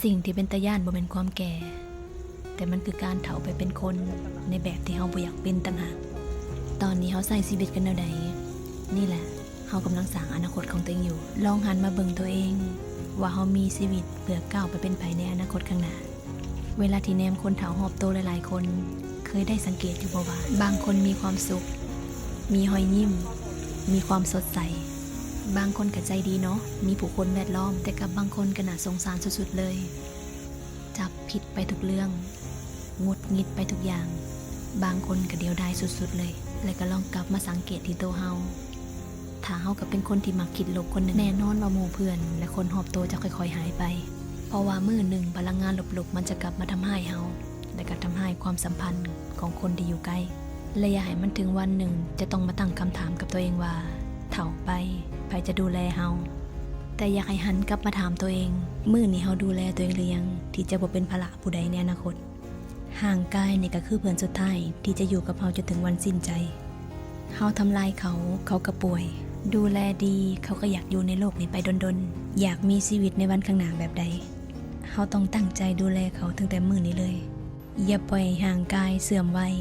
สิ่งที่เป็นตาย่านบ่เป็นความแก่แต่มันคือการเฒ่าไปเป็นคนในแบบที่เฮาบ่อยากเป็นต่างหากตอนนี้เฮาใช้ชีวิตกันแนวใดนี่แหละเฮากำลังสร้างอนาคตของตัวเองอยู่ลองหันมาเบิ่งตัวเองว่าเฮามีชีวิตเพื่อก้าวไปเป็นไผในอนาคตข้างหน้าเวลาที่แนมคนเฒ่าหอบโตหลายๆคนเคยได้สังเกตอยู่บ่ว่าบางคนมีความสุขมีรอยยิ้มมีความสดใสบางคนก็ใจดีเนาะมีผู้คนแวดล้อมแต่กับบางคนก็น่าสงสารสุดๆเลยจับผิดไปทุกเรื่องงุดงิดไปทุกอย่างบางคนก็เดียวดายสุดๆเลยแล้วก็ลองกลับมาสังเกตที่ตัวเฮาถ้าเฮาก็เป็นคนที่มักคิดลบคนหนึ่งแน่นอนว่าหมู่เพื่อนและคนรอบตัวจะค่อยๆหายไปเพราะว่ามื้อหนึ่งพลังงานลบๆมันจะกลับมาทำให้เฮาและก็ทำให้ความสัมพันธ์ของคนที่อยู่ใกล้และอย่าให้มันถึงวันหนึ่งจะต้องมาตั้งคำถามกับตัวเองว่าเฒ่าไปใครจะดูแลเฮาแต่อยากให้หันกลับมาถามตัวเองมื้อนี้เฮาดูแลตัวเองหรือยังที่จะบ่เป็นภาระผู้ใดในอนาคตห่างกายนี่ก็คือเพื่อนสุดท้ายที่จะอยู่กับเฮาจนถึงวันสิ้นใจเฮาทำลายเขาก็ป่วยดูแลดีเขาก็อยากอยู่ในโลกนี้ไปดนๆอยากมีชีวิตในวันข้างหน้าแบบใดเฮาต้องตั้งใจดูแลเขาตั้งแต่มื้อนี้เลยอย่าปล่อยห่างกายเสื่อมวัย